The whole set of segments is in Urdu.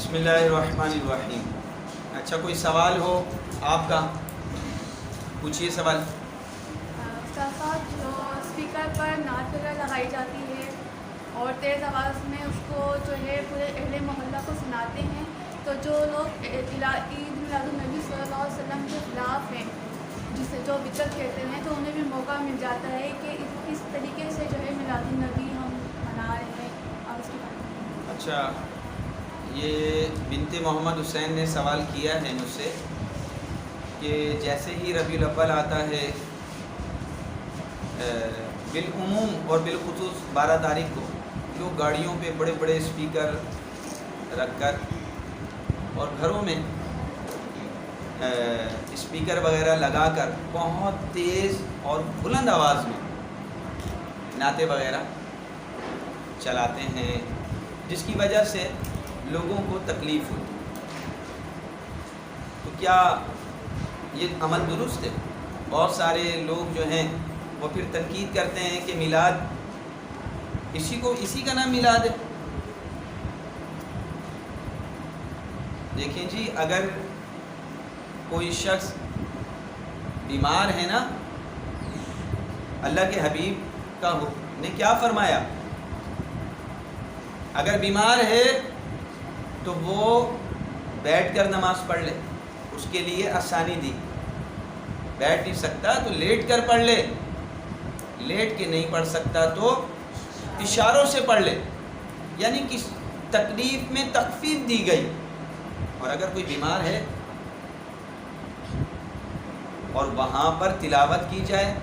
بسم اللہ الرحمن الرحیم۔ اچھا، کوئی سوال ہو آپ کا؟ پوچھیے سوال۔ جو اسپیکر پر نعت وغیرہ لگائی جاتی ہے اور تیز آواز میں اس کو جو ہے پورے اہل محلہ کو سناتے ہیں، تو جو لوگ عید میلاد النبی صلی اللہ علیہ وسلم کے خلاف ہیں، جسے جو بدعت کہتے ہیں، تو انہیں بھی موقع مل جاتا ہے کہ اس طریقے سے جو ہے میلاد النبی ہم منا رہے ہیں۔ اور اس کے بعد اچھا، یہ بنت محمد حسین نے سوال کیا ہے مجھ سے کہ جیسے ہی ربیع الاول آتا ہے، بالعموم اور بالخصوص 12 تاریخ کو لوگ گاڑیوں پہ بڑے بڑے اسپیکر رکھ کر اور گھروں میں اسپیکر وغیرہ لگا کر بہت تیز اور بلند آواز میں نعتیں وغیرہ چلاتے ہیں، جس کی وجہ سے لوگوں کو تکلیف ہوتی۔ تو کیا یہ عمل درست ہے؟ بہت سارے لوگ جو ہیں وہ پھر تنقید کرتے ہیں کہ میلاد اسی کا نام میلاد ہے۔ دیکھیں جی، اگر کوئی شخص بیمار ہے نا، اللہ کے حبیب نے کیا فرمایا؟ اگر بیمار ہے تو وہ بیٹھ کر نماز پڑھ لے، اس کے لیے آسانی دی۔ بیٹھ نہیں سکتا تو لیٹ کر پڑھ لے، لیٹ کے نہیں پڑھ سکتا تو اشاروں سے پڑھ لے، یعنی کہ تکلیف میں تخفیف دی گئی۔ اور اگر کوئی بیمار ہے اور وہاں پر تلاوت کی جائے،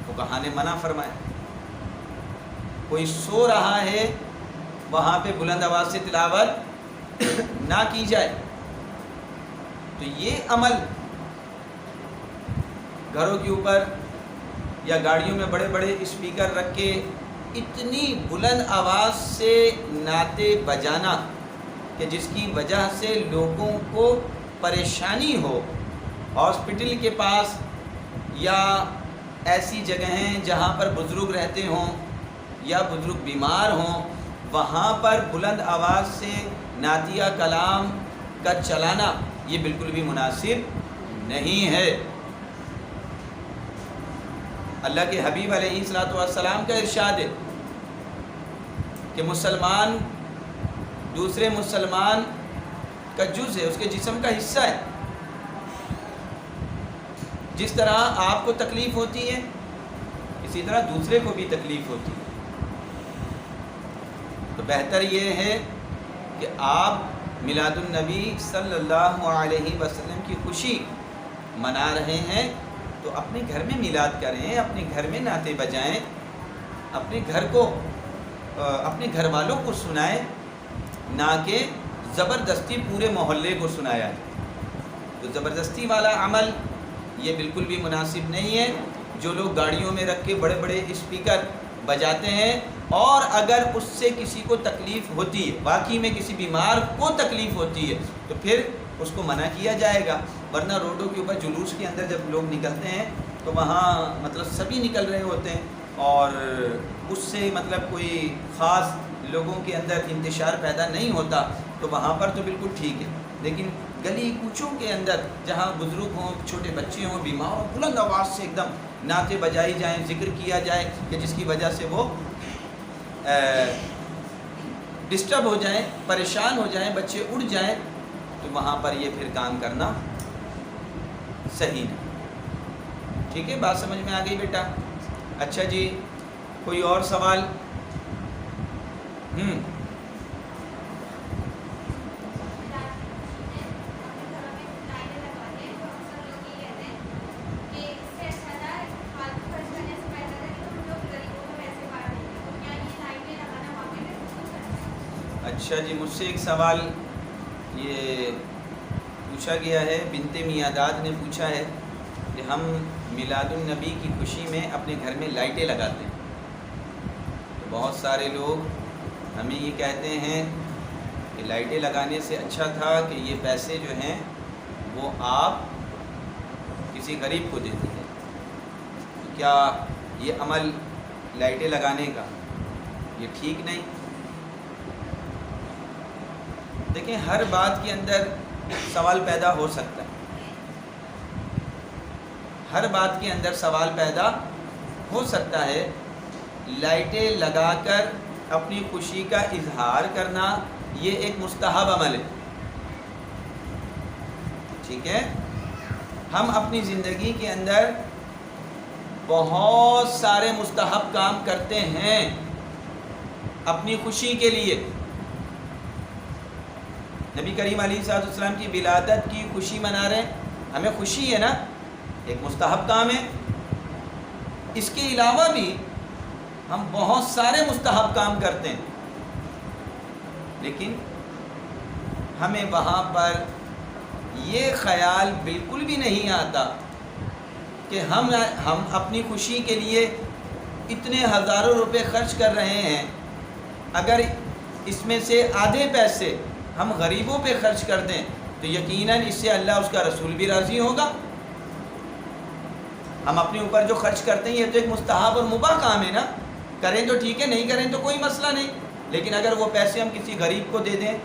فقہا نے منع فرمایا۔ کوئی سو رہا ہے، وہاں پہ بلند آواز سے تلاوت نہ کی جائے۔ تو یہ عمل گھروں کے اوپر یا گاڑیوں میں بڑے بڑے اسپیکر رکھ کے اتنی بلند آواز سے نعتیں بجانا کہ جس کی وجہ سے لوگوں کو پریشانی ہو، ہاسپٹل کے پاس یا ایسی جگہیں جہاں پر بزرگ رہتے ہوں یا بزرگ بیمار ہوں، وہاں پر بلند آواز سے نعتیہ کلام کا چلانا یہ بالکل بھی مناسب نہیں ہے۔ اللہ کے حبیب علیہ الصلوۃ والسلام کا ارشاد ہے کہ مسلمان دوسرے مسلمان کا جز ہے، اس کے جسم کا حصہ ہے۔ جس طرح آپ کو تکلیف ہوتی ہے، اسی طرح دوسرے کو بھی تکلیف ہوتی ہے۔ تو بہتر یہ ہے کہ آپ میلاد النبی صلی اللہ علیہ وسلم کی خوشی منا رہے ہیں تو اپنے گھر میں میلاد کریں، اپنے گھر میں نعتیں بجائیں، اپنے گھر والوں کو سنائیں، نہ کہ زبردستی پورے محلے کو سنایا جائے۔ تو زبردستی والا عمل یہ بالکل بھی مناسب نہیں ہے۔ جو لوگ گاڑیوں میں رکھ کے بڑے بڑے اسپیکر بجاتے ہیں اور اگر اس سے کسی کو تکلیف ہوتی ہے، واقعی میں کسی بیمار کو تکلیف ہوتی ہے، تو پھر اس کو منع کیا جائے گا۔ ورنہ روڈوں کے اوپر جلوس کے اندر جب لوگ نکلتے ہیں تو وہاں مطلب سبھی نکل رہے ہوتے ہیں اور اس سے مطلب کوئی خاص لوگوں کے اندر انتشار پیدا نہیں ہوتا، تو وہاں پر تو بالکل ٹھیک ہے۔ لیکن گلی کوچوں کے اندر جہاں بزرگ ہوں، چھوٹے بچے ہوں، بیمار ہوں، بلند آواز سے ایک دم نعتیں بجائی جائیں، ذکر کیا جائے کہ جس کی وجہ سے وہ ڈسٹرب ہو جائیں، پریشان ہو جائیں، بچے اڑ جائیں، تو وہاں پر یہ پھر کام کرنا صحیح نہیں۔ ٹھیک ہے، بات سمجھ میں آ گئی بیٹا؟ اچھا جی، کوئی اور سوال؟ اچھا جی، مجھ سے ایک سوال یہ پوچھا گیا ہے، بنت میاداد نے پوچھا ہے کہ ہم میلاد النبی کی خوشی میں اپنے گھر میں لائٹیں لگاتے ہیں، تو بہت سارے لوگ ہمیں یہ کہتے ہیں کہ لائٹیں لگانے سے اچھا تھا کہ یہ پیسے جو ہیں وہ آپ کسی غریب کو دیتے ہیں۔ کیا یہ عمل لائٹیں لگانے کا یہ ٹھیک نہیں؟ دیکھیں ہر بات کے اندر سوال پیدا ہو سکتا ہے، ہر بات کے اندر سوال پیدا ہو سکتا ہے۔ لائٹیں لگا کر اپنی خوشی کا اظہار کرنا یہ ایک مستحب عمل ہے، ٹھیک ہے؟ ہم اپنی زندگی کے اندر بہت سارے مستحب کام کرتے ہیں اپنی خوشی کے لیے۔ نبی کریم علیہ الصلوۃ والسلام کی ولادت کی خوشی منا رہے ہیں، ہمیں خوشی ہے نا، ایک مستحب کام ہے۔ اس کے علاوہ بھی ہم بہت سارے مستحب کام کرتے ہیں، لیکن ہمیں وہاں پر یہ خیال بالکل بھی نہیں آتا کہ ہم اپنی خوشی کے لیے اتنے ہزاروں روپے خرچ کر رہے ہیں، اگر اس میں سے آدھے پیسے ہم غریبوں پہ خرچ کر دیں تو یقیناً اس سے اللہ اس کا رسول بھی راضی ہوگا۔ ہم اپنے اوپر جو خرچ کرتے ہیں یہ تو ایک مستحب اور مباح کام ہے نا، کریں تو ٹھیک ہے، نہیں کریں تو کوئی مسئلہ نہیں، لیکن اگر وہ پیسے ہم کسی غریب کو دے دیں،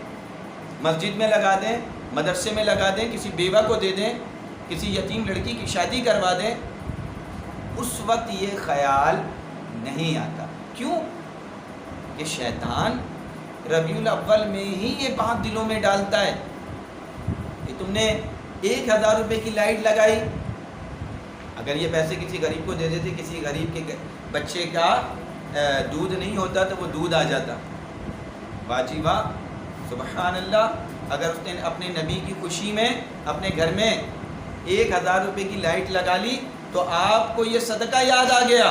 مسجد میں لگا دیں، مدرسے میں لگا دیں، کسی بیوہ کو دے دیں، کسی یتیم لڑکی کی شادی کروا دیں، اس وقت یہ خیال نہیں آتا۔ کیوں؟ کہ شیطان ربیع الاول میں ہی یہ بات دلوں میں ڈالتا ہے کہ تم نے 1000 روپے کی لائٹ لگائی، اگر یہ پیسے کسی غریب کو دے دیتے، کسی غریب کے بچے کا دودھ نہیں ہوتا تو وہ دودھ آ جاتا، واہ جی واہ، سبحان اللہ۔ اگر اس نے اپنے نبی کی خوشی میں اپنے گھر میں 1000 روپے کی لائٹ لگا لی تو آپ کو یہ صدقہ یاد آ گیا،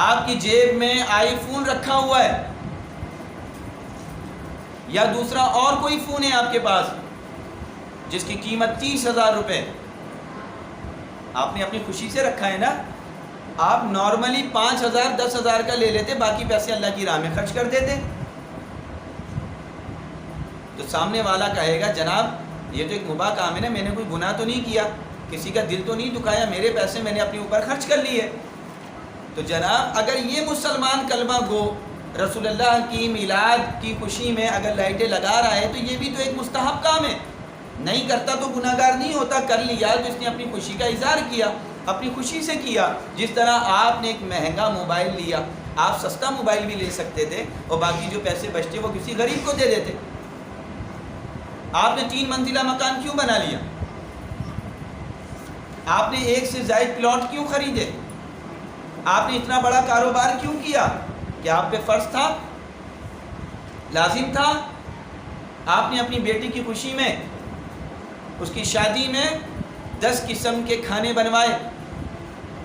آپ کی جیب میں آئی فون رکھا ہوا ہے یا دوسرا اور کوئی فون ہے آپ کے پاس جس کی قیمت 30,000 روپے، آپ نے اپنی خوشی سے رکھا ہے نا۔ آپ نارملی 5,000 10,000 کا لے لیتے، باقی پیسے اللہ کی راہ میں خرچ کر دیتے، تو سامنے والا کہے گا جناب یہ تو ایک مباح کام ہے نا، میں نے کوئی گناہ تو نہیں کیا، کسی کا دل تو نہیں دکھایا، میرے پیسے میں نے اپنے اوپر خرچ کر لیے۔ تو جناب اگر یہ مسلمان کلمہ گو رسول اللہ کی میلاد کی خوشی میں اگر لائٹیں لگا رہا ہے تو یہ بھی تو ایک مستحب کام ہے، نہیں کرتا تو گناہ گار نہیں ہوتا، کر لیا تو اس نے اپنی خوشی کا اظہار کیا، اپنی خوشی سے کیا۔ جس طرح آپ نے ایک مہنگا موبائل لیا، آپ سستا موبائل بھی لے سکتے تھے اور باقی جو پیسے بچتے وہ کسی غریب کو دے دیتے۔ آپ نے 3 منزلہ مکان کیوں بنا لیا؟ آپ نے 1 سے زائد پلاٹ کیوں خریدے؟ آپ نے اتنا بڑا کاروبار کیوں کیا؟ کیا آپ پہ فرض تھا؟ لازم تھا؟ آپ نے اپنی بیٹی کی خوشی میں، اس کی شادی میں 10 قسم کے کھانے بنوائے،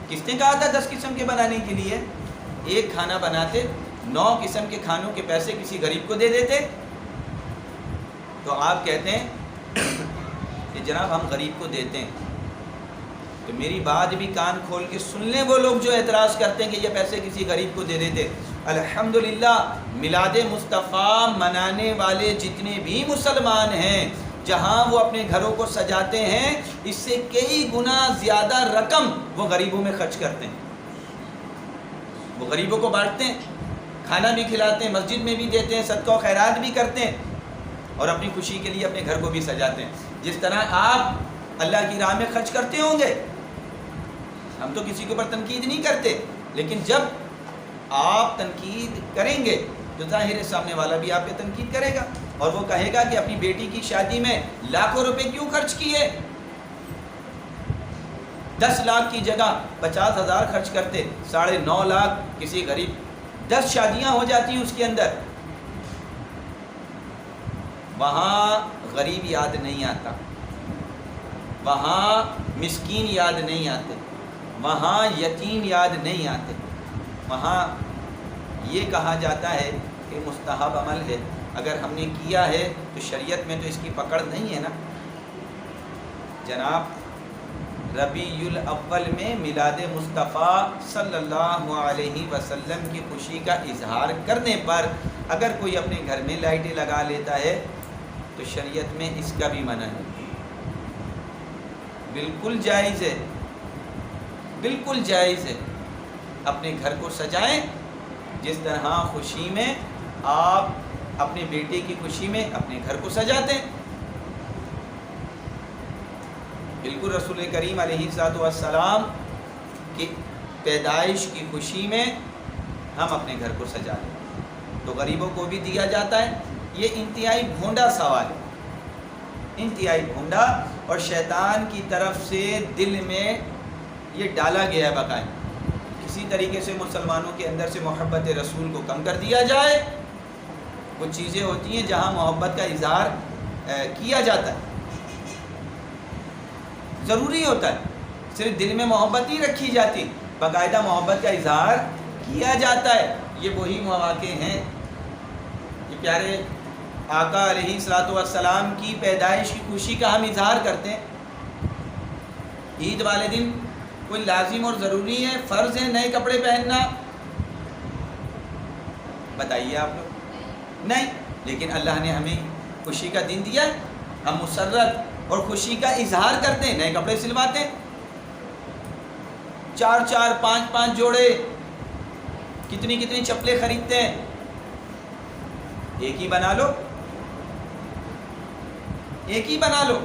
کس نے کہا تھا 10 قسم کے بنانے کے لیے؟ ایک کھانا بناتے، 9 قسم کے کھانوں کے پیسے کسی غریب کو دے دیتے۔ تو آپ کہتے ہیں کہ جناب ہم غریب کو دیتے ہیں، تو میری بات بھی کان کھول کے سن لیں وہ لوگ جو اعتراض کرتے ہیں کہ یہ پیسے کسی غریب کو دے دیتے۔ الحمدللہ میلاد مصطفیٰ منانے والے جتنے بھی مسلمان ہیں، جہاں وہ اپنے گھروں کو سجاتے ہیں، اس سے کئی گنا زیادہ رقم وہ غریبوں میں خرچ کرتے ہیں، وہ غریبوں کو بانٹتے ہیں، کھانا بھی کھلاتے ہیں، مسجد میں بھی دیتے ہیں، صدقہ و خیرات بھی کرتے ہیں اور اپنی خوشی کے لیے اپنے گھر کو بھی سجاتے ہیں۔ جس طرح آپ اللہ کی راہ میں خرچ کرتے ہوں گے، ہم تو کسی کے اوپر تنقید نہیں کرتے، لیکن جب آپ تنقید کریں گے تو ظاہر ہے سامنے والا بھی آپ پہ تنقید کرے گا اور وہ کہے گا کہ اپنی بیٹی کی شادی میں لاکھوں روپے کیوں خرچ کیے؟ 10 لاکھ کی جگہ 50,000 خرچ کرتے، 9.5 لاکھ کسی غریب، 10 شادیاں ہو جاتی ہیں اس کے اندر، وہاں غریب یاد نہیں آتا، وہاں مسکین یاد نہیں آتے، وہاں یتیم یاد نہیں آتے، وہاں یہ کہا جاتا ہے کہ مستحب عمل ہے، اگر ہم نے کیا ہے تو شریعت میں تو اس کی پکڑ نہیں ہے نا۔ جناب ربیع الاول میں میلاد مصطفیٰ صلی اللہ علیہ وسلم کی خوشی کا اظہار کرنے پر اگر کوئی اپنے گھر میں لائٹیں لگا لیتا ہے تو شریعت میں اس کا بھی منع ہے، بالکل جائز ہے، بالکل جائز ہے۔ اپنے گھر کو سجائیں، جس طرح خوشی میں آپ اپنے بیٹے کی خوشی میں اپنے گھر کو سجاتے ہیں. بالکل رسول کریم علیہ السلام کی پیدائش کی خوشی میں ہم اپنے گھر کو سجا لیں تو غریبوں کو بھی دیا جاتا ہے. یہ انتہائی بھونڈا سوال ہے, انتہائی بھونڈا, اور شیطان کی طرف سے دل میں یہ ڈالا گیا ہے باقاعدہ. کسی طریقے سے مسلمانوں کے اندر سے محبت رسول کو کم کر دیا جائے. کچھ چیزیں ہوتی ہیں جہاں محبت کا اظہار کیا جاتا ہے, ضروری ہوتا ہے, صرف دل میں محبت نہیں رکھی جاتی, باقاعدہ محبت کا اظہار کیا جاتا ہے. یہ وہی مواقع ہیں کہ پیارے آقا علیہ السلام کی پیدائش کی خوشی کا ہم اظہار کرتے ہیں. عید والے دن کوئی لازم اور ضروری ہے, فرض ہے نئے کپڑے پہننا؟ بتائیے آپ لوگ. نہیں, لیکن اللہ نے ہمیں خوشی کا دن دیا, ہم مسرت اور خوشی کا اظہار کرتے ہیں, نئے کپڑے سلواتے ہیں, 4 5 جوڑے, کتنی چپلیں خریدتے ہیں. ایک ہی بنا لو, ایک ہی بنا لو,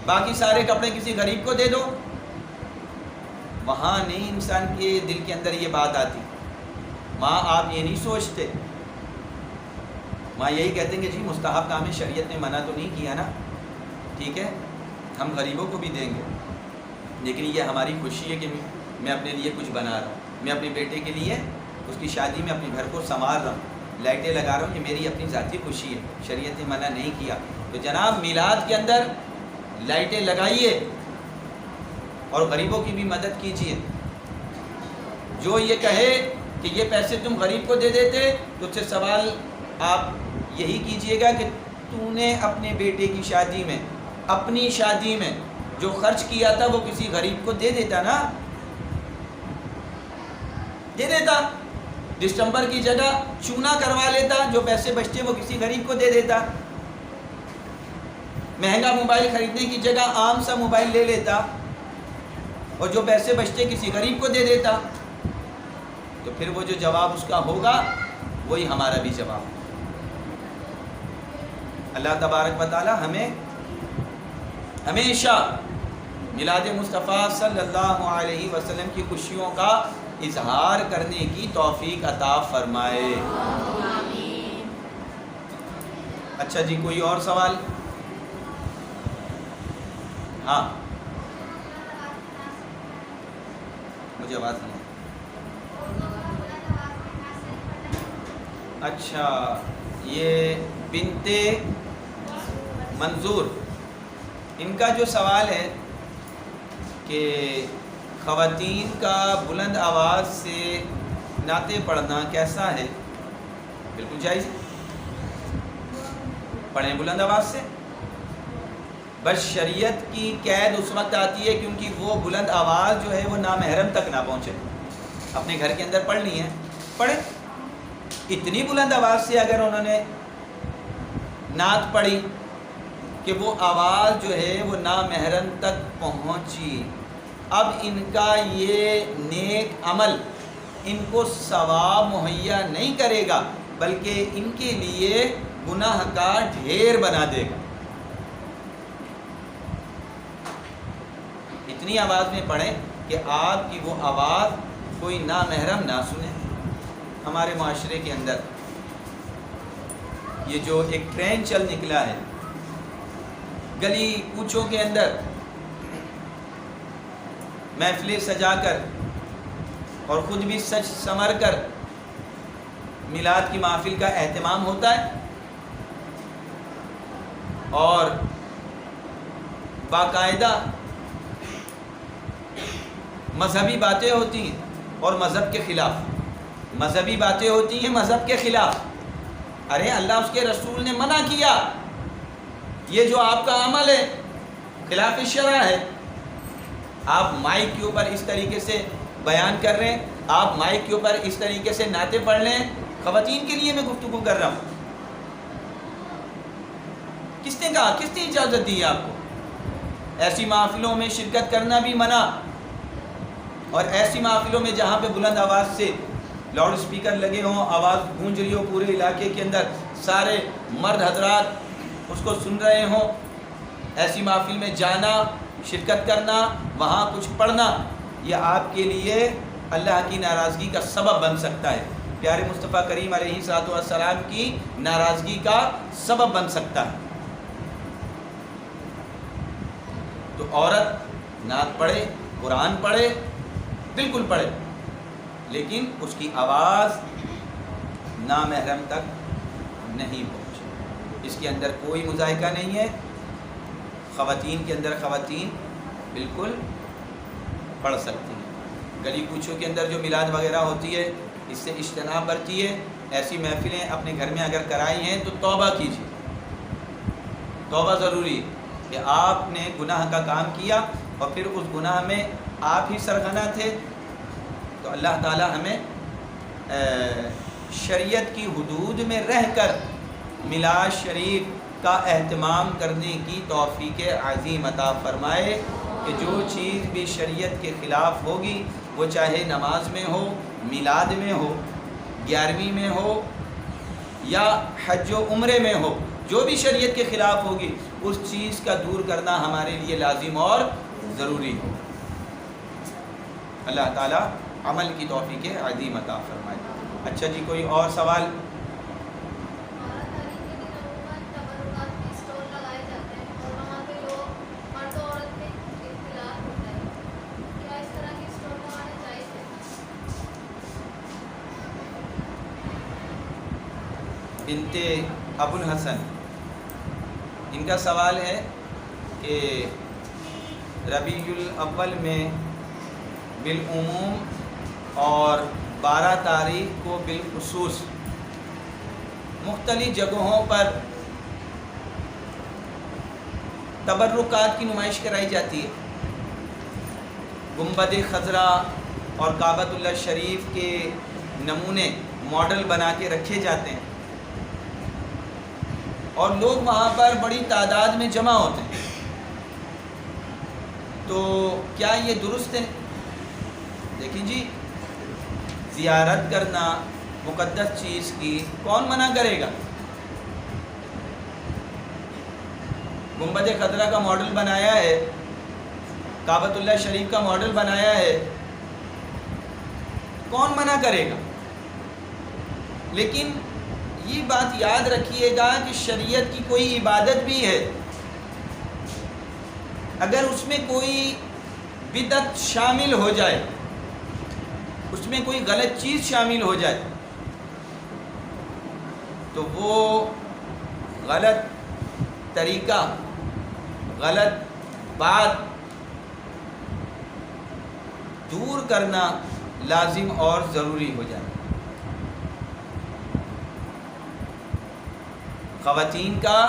باقی سارے کپڑے کسی غریب کو دے دو. وہاں نہیں انسان کے دل کے اندر یہ بات آتی. ماں آپ یہ نہیں سوچتے, ماں یہی کہتے ہیں کہ جی مستحب کام ہے, شریعت نے منع تو نہیں کیا نا, ٹھیک ہے ہم غریبوں کو بھی دیں گے, لیکن یہ ہماری خوشی ہے کہ میں اپنے لیے کچھ بنا رہا ہوں, میں اپنے بیٹے کے لیے اس کی شادی میں اپنے گھر کو سنوار رہا ہوں, لائٹیں لگا رہا ہوں, یہ میری اپنی ذاتی خوشی ہے, شریعت نے منع نہیں کیا. تو جناب میلاد کے اندر لائٹیں لگائیے اور غریبوں کی بھی مدد کیجیے. جو یہ کہے کہ یہ پیسے تم غریب کو دے دیتے, تو اس سے سوال آپ یہی کیجئے گا کہ تو نے اپنے بیٹے کی شادی میں, اپنی شادی میں جو خرچ کیا تھا وہ کسی غریب کو دے دیتا نا, دے دیتا. دسمبر کی جگہ چونا کروا لیتا, جو پیسے بچتے وہ کسی غریب کو دے دیتا. مہنگا موبائل خریدنے کی جگہ عام سا موبائل لے لیتا, اور جو پیسے بچتے کسی غریب کو دے دیتا. تو پھر وہ جو جواب اس کا ہوگا وہی ہمارا بھی جواب. اللہ تبارک و تعالی ہمیں ہمیشہ میلاد مصطفیٰ صلی اللہ علیہ وسلم کی خوشیوں کا اظہار کرنے کی توفیق عطا فرمائے. اچھا جی, کوئی اور سوال؟ ہاں, مجھے آواز نہیں. اچھا, یہ بنت منظور, ان کا جو سوال ہے کہ خواتین کا بلند آواز سے نعتیں پڑھنا کیسا ہے؟ بالکل جائز, پڑھیں بلند آواز سے, بس شریعت کی قید اس وقت آتی ہے کیونکہ وہ بلند آواز جو ہے وہ نامحرم تک نہ پہنچے. اپنے گھر کے اندر پڑھنی ہے, پڑھیں. اتنی بلند آواز سے اگر انہوں نے نعت پڑھی کہ وہ آواز جو ہے وہ نامحرم تک پہنچی, اب ان کا یہ نیک عمل ان کو ثواب مہیا نہیں کرے گا, بلکہ ان کے لیے گناہ کا ڈھیر بنا دے گا. اتنی آواز میں پڑھیں کہ آپ کی وہ آواز کوئی نامحرم نہ سنے. ہمارے معاشرے کے اندر یہ جو ایک ٹرین چل نکلا ہے, گلی کوچوں کے اندر محفلیں سجا کر اور خود بھی سج سنور کر میلاد کی محفل کا اہتمام ہوتا ہے, اور باقاعدہ مذہبی باتیں ہوتی ہیں اور مذہب کے خلاف, مذہبی باتیں ہوتی ہیں مذہب کے خلاف. ارے اللہ اس کے رسول نے منع کیا, یہ جو آپ کا عمل ہے خلاف شرع ہے. آپ مائک کے اوپر اس طریقے سے بیان کر رہے ہیں, آپ مائک کے اوپر اس طریقے سے نعتیں پڑھ رہے ہیں. خواتین کے لیے میں گفتگو کر رہا ہوں. کس نے کہا, کس نے اجازت دی ہے آپ کو؟ ایسی محفلوں میں شرکت کرنا بھی منع, اور ایسی محفلوں میں جہاں پہ بلند آواز سے لاؤڈ سپیکر لگے ہوں, آواز گونج رہی ہو پورے علاقے کے اندر, سارے مرد حضرات اس کو سن رہے ہوں، ایسی محفل میں جانا، شرکت کرنا، وہاں کچھ پڑھنا، یہ آپ کے لیے اللہ کی ناراضگی کا سبب بن سکتا ہے، پیارے مصطفیٰ کریم علیہ السلام کی ناراضگی کا سبب بن سکتا ہے۔ تو عورت نعت پڑھے، قرآن پڑھے، بالکل پڑھے، لیکن اس کی آواز نامحرم تک نہیں پہنچے، اس کے اندر کوئی مذائقہ نہیں ہے۔ خواتین کے اندر خواتین بالکل پڑھ سکتی ہیں۔ گلی کوچوں کے اندر جو میلاد وغیرہ ہوتی ہے اس سے اجتناب برتی ہے۔ ایسی محفلیں اپنے گھر میں اگر کرائی ہیں تو توبہ کیجیے، توبہ ضروری ہے کہ آپ نے گناہ کا کام کیا اور پھر اس گناہ میں آپ ہی سرغنہ تھے، تو اللہ تعالی ہمیں شریعت کی حدود میں رہ کر میلاد شریف کا اہتمام کرنے کی توفیق عظیم عطا فرمائے، کہ جو چیز بھی شریعت کے خلاف ہوگی، وہ چاہے نماز میں ہو، میلاد میں ہو، 11ویں میں ہو یا حج و عمرے میں ہو، جو بھی شریعت کے خلاف ہوگی اس چیز کا دور کرنا ہمارے لیے لازم اور ضروری ہو۔ اللہ تعالیٰ عمل کی توفیق عظیم عطا فرمائے۔ اچھا جی، کوئی اور سوال؟ بنت ابو الحسن، ان کا سوال ہے کہ ربیع الاول میں بالعموم اور 12 تاریخ کو بالخصوص مختلف جگہوں پر تبرکات کی نمائش کرائی جاتی ہے۔ گنبد خضرا اور کعبۃ اللہ شریف کے نمونے ماڈل بنا کے رکھے جاتے ہیں اور لوگ وہاں پر بڑی تعداد میں جمع ہوتے ہیں، تو کیا یہ درست ہے؟ دیکھیں جی، زیارت کرنا مقدس چیز کی کون منع کرے گا؟ گنبد خضرا کا ماڈل بنایا ہے، کعبۃ اللہ شریف کا ماڈل بنایا ہے، کون منع کرے گا؟ لیکن یہ بات یاد رکھیے گا کہ شریعت کی کوئی عبادت بھی ہے، اگر اس میں کوئی بدعت شامل ہو جائے، اس میں کوئی غلط چیز شامل ہو جائے، تو وہ غلط طریقہ، غلط بات دور کرنا لازم اور ضروری ہو جائے۔ خواتین کا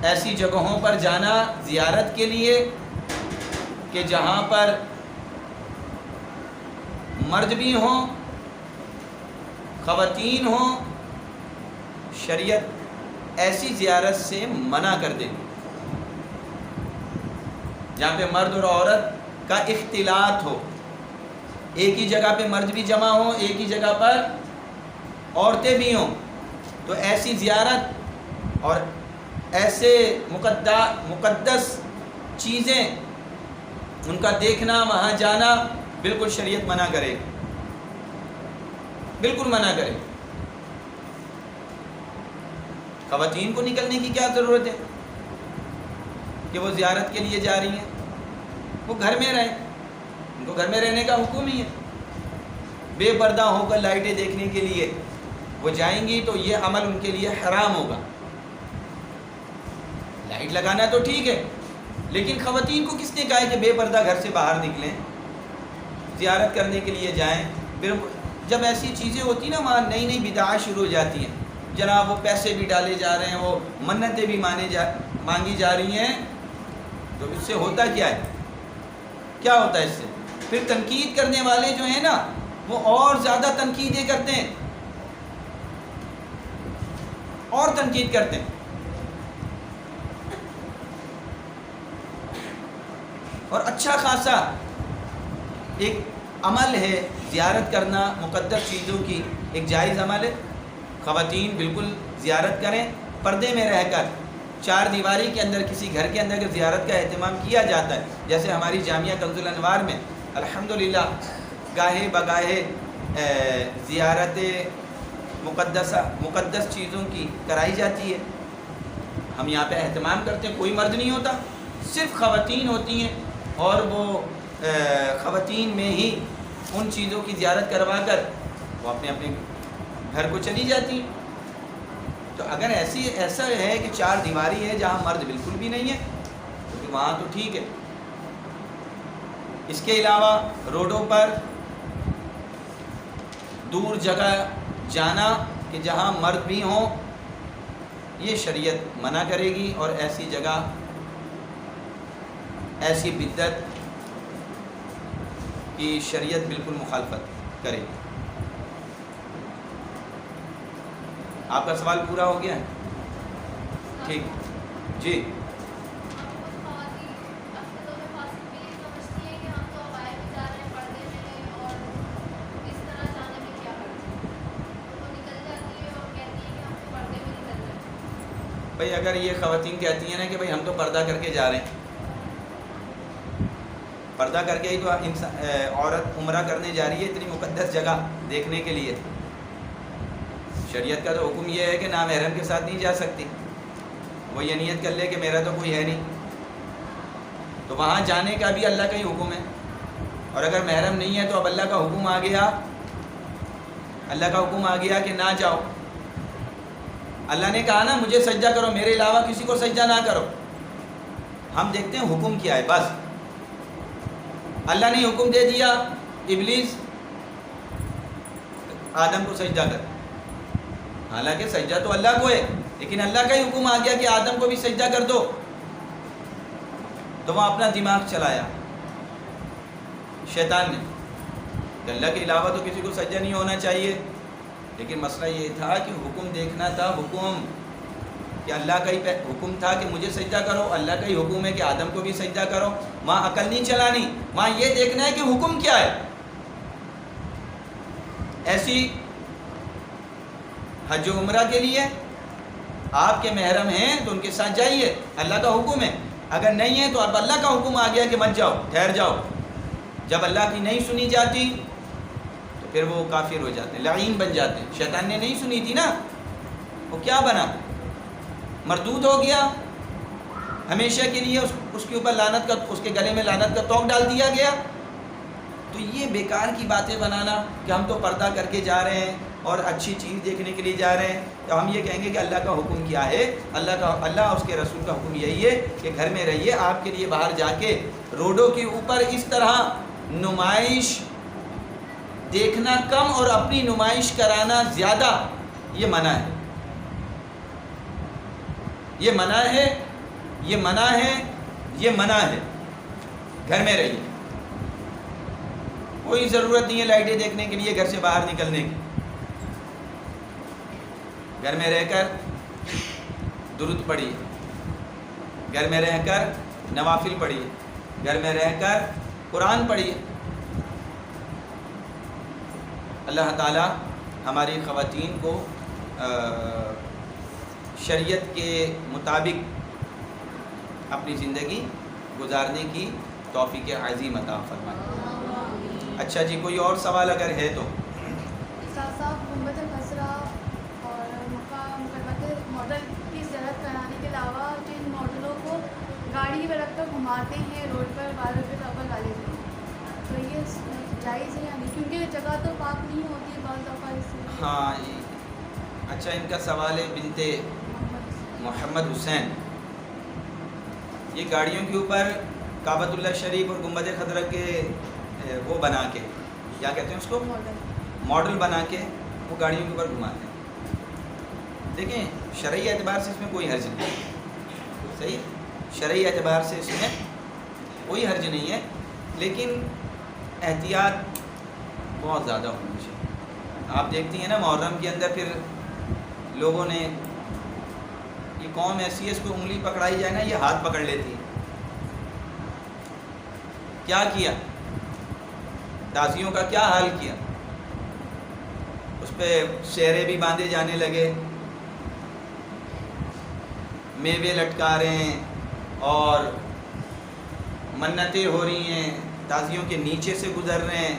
ایسی جگہوں پر جانا زیارت کے لیے کہ جہاں پر مرد بھی ہوں، خواتین ہوں، شریعت ایسی زیارت سے منع کر دے گی جہاں پہ مرد اور عورت کا اختلاط ہو، ایک ہی جگہ پہ مرد بھی جمع ہوں، ایک ہی جگہ پر عورتیں بھی ہوں، تو ایسی زیارت اور ایسے مقدس چیزیں ان کا دیکھنا، وہاں جانا بالکل شریعت منع کرے، بالکل منع کرے۔ خواتین کو نکلنے کی کیا ضرورت ہے کہ وہ زیارت کے لیے جا رہی ہیں؟ وہ گھر میں رہیں، ان کو گھر میں رہنے کا حکم ہی ہے۔ بے پردہ ہو کر لائٹیں دیکھنے کے لیے وہ جائیں گی تو یہ عمل ان کے لیے حرام ہوگا۔ لائٹ لگانا تو ٹھیک ہے، لیکن خواتین کو کس نے کہا ہے کہ بے پردہ گھر سے باہر نکلیں، زیارت کرنے کے لیے جائیں؟ پھر جب ایسی چیزیں ہوتی نا، وہاں نئی نئی بدعات شروع ہو جاتی ہیں، جناب وہ پیسے بھی ڈالے جا رہے ہیں، وہ منتیں بھی مانگی جا رہی ہیں، تو اس سے ہوتا کیا ہے؟ کیا ہوتا ہے اس سے؟ پھر تنقید کرنے والے جو ہیں نا، وہ اور زیادہ تنقیدیں کرتے ہیں، اور تنقید کرتے ہیں، اور اچھا خاصا ایک عمل ہے زیارت کرنا مقدس چیزوں کی، ایک جائز عمل ہے، خواتین بالکل زیارت کریں پردے میں رہ کر. 4 دیواری کے اندر کسی گھر کے اندر زیارت کا اہتمام کیا جاتا ہے، جیسے ہماری جامعہ کنز الانوار میں الحمدللہ گاہے بگاہے زیارت مقدس چیزوں کی کرائی جاتی ہے. ہم یہاں پہ اہتمام کرتے ہیں، کوئی مرد نہیں ہوتا، صرف خواتین ہوتی ہیں، اور وہ خواتین میں ہی ان چیزوں کی زیارت کروا کر وہ اپنے اپنے گھر کو چلی جاتی ہیں. تو اگر ایسا ہے کہ 4 دیواری ہے جہاں مرد بالکل بھی نہیں ہے تو وہاں تو ٹھیک ہے. اس کے علاوہ روڈوں پر دور جگہ جانا کہ جہاں مرد بھی ہوں، یہ شریعت منع کرے گی، اور ایسی جگہ ایسی بدعت کی شریعت بالکل مخالفت کرے گی. آپ کا سوال پورا ہو گیا ہے؟ ٹھیک جی. بھائی اگر یہ خواتین کہتی ہیں نا کہ بھائی ہم تو پردہ کر کے جا رہے ہیں، پردہ کر کے ہی تو عورت عمرہ کرنے جا رہی ہے اتنی مقدس جگہ دیکھنے کے لیے. شریعت کا تو حکم یہ ہے کہ نامحرم کے ساتھ نہیں جا سکتی. وہ یہ نیت کر لے کہ میرا تو کوئی ہے نہیں، تو وہاں جانے کا بھی اللہ کا ہی حکم ہے. اور اگر محرم نہیں ہے تو اب اللہ کا حکم آ گیا کہ نہ جاؤ. اللہ نے کہا نا مجھے سجدہ کرو، میرے علاوہ کسی کو سجدہ نہ کرو. ہم دیکھتے ہیں حکم کیا ہے بس. اللہ نے حکم دے دیا ابلیس آدم کو سجدہ کر، حالانکہ سجدہ تو اللہ کو ہے، لیکن اللہ کا ہی حکم آ گیا کہ آدم کو بھی سجدہ کر دو. تو وہ اپنا دماغ چلایا شیطان نے کہ اللہ کے علاوہ تو کسی کو سجدہ نہیں ہونا چاہیے. لیکن مسئلہ یہ تھا کہ حکم دیکھنا تھا، حکم کہ اللہ کا ہی حکم تھا کہ مجھے سجدہ کرو، اللہ کا ہی حکم ہے کہ آدم کو بھی سجدہ کرو. وہاں عقل نہیں چلانی، وہاں یہ دیکھنا ہے کہ حکم کیا ہے. ایسی حج و عمرہ کے لیے آپ کے محرم ہیں تو ان کے ساتھ جائیے، اللہ کا حکم ہے. اگر نہیں ہے تو اب اللہ کا حکم آ گیا کہ مت جاؤ، ٹھہر جاؤ. جب اللہ کی نہیں سنی جاتی تو پھر وہ کافر ہو جاتے ہیں، لعین بن جاتے ہیں. شیطان نے نہیں سنی تھی نا، وہ کیا بنا؟ مردود ہو گیا، ہمیشہ کے لیے اس کے اوپر لعنت کا، اس کے گلے میں لعنت کا توق ڈال دیا گیا. تو یہ بیکار کی باتیں بنانا کہ ہم تو پردہ کر کے جا رہے ہیں اور اچھی چیز دیکھنے کے لیے جا رہے ہیں، تو ہم یہ کہیں گے کہ اللہ کا حکم کیا ہے. اللہ اس کے رسول کا حکم یہی ہے کہ گھر میں رہیے. آپ کے لیے باہر جا کے روڈوں کے اوپر اس طرح نمائش دیکھنا کم اور اپنی نمائش کرانا زیادہ، یہ منع ہے. یہ منع ہے، یہ منع ہے، یہ منع ہے. گھر میں رہیے. کوئی ضرورت نہیں ہے لائٹیں دیکھنے کے لیے گھر سے باہر نکلنے کی. گھر میں رہ کر درود پڑھیے، گھر میں رہ کر نوافل پڑھیے، گھر میں رہ کر قرآن پڑھیے. اللہ تعالی ہماری خواتین کو شریعت کے مطابق اپنی زندگی گزارنے کی توفیق عظیم عطا فرمائے. اچھا جی، کوئی اور سوال اگر ہے تو. صاحب گنبد خضرا اور مکہ مکرمہ کے ماڈل کی زیارت کرانے کے علاوہ جن ماڈلوں کو گاڑی میں رکھ کر گھماتے ہیں روڈ پر 12 روپے ڈبل والے میں، تو یہ جائز ہے یا نہیں؟ کیونکہ جگہ تو پاک نہیں ہوتی ہے بعض دفعہ اس لیے. ہاں اچھا، ان کا سوال ہے بنت محمد حسین. یہ گاڑیوں کے اوپر کعبۃ اللہ شریف اور گنبد خضرا کے وہ بنا کے، کیا کہتے ہیں اس کو، ماڈل بنا کے وہ گاڑیوں کے اوپر گھماتے ہیں. دیکھیں شرعی اعتبار سے اس میں کوئی حرج نہیں، صحیح، شرعی اعتبار سے اس میں کوئی حرج نہیں ہے، لیکن احتیاط بہت زیادہ ہونی چاہیے. آپ دیکھتی ہیں نا محرم کے اندر پھر لوگوں نے، یہ قوم ایسی ہے اس کو انگلی پکڑائی جائے نا یہ ہاتھ پکڑ لیتی ہے. کیا کیا؟ تازیوں کا کیا حال کیا؟ اس پہ شہرے بھی باندھے جانے لگے، میوے لٹکا رہے ہیں اور منتیں ہو رہی ہیں، تازیوں کے نیچے سے گزر رہے ہیں۔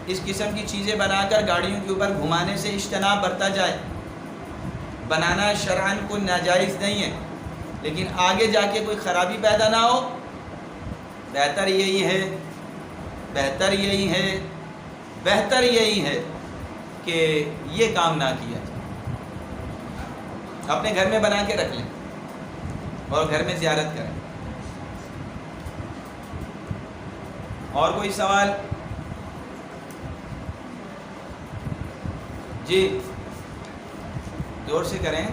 اس قسم کی چیزیں بنا کر گاڑیوں کے اوپر گھمانے سے اجتناب برتا جائے۔ بنانا شرعاً کوئی ناجائز نہیں ہے، لیکن آگے جا کے کوئی خرابی پیدا نہ ہو، بہتر یہی ہے کہ یہ کام نہ کیا جائے، اپنے گھر میں بنا کے رکھ لیں اور گھر میں زیارت کریں۔ اور کوئی سوال؟ جی زور سے کریں۔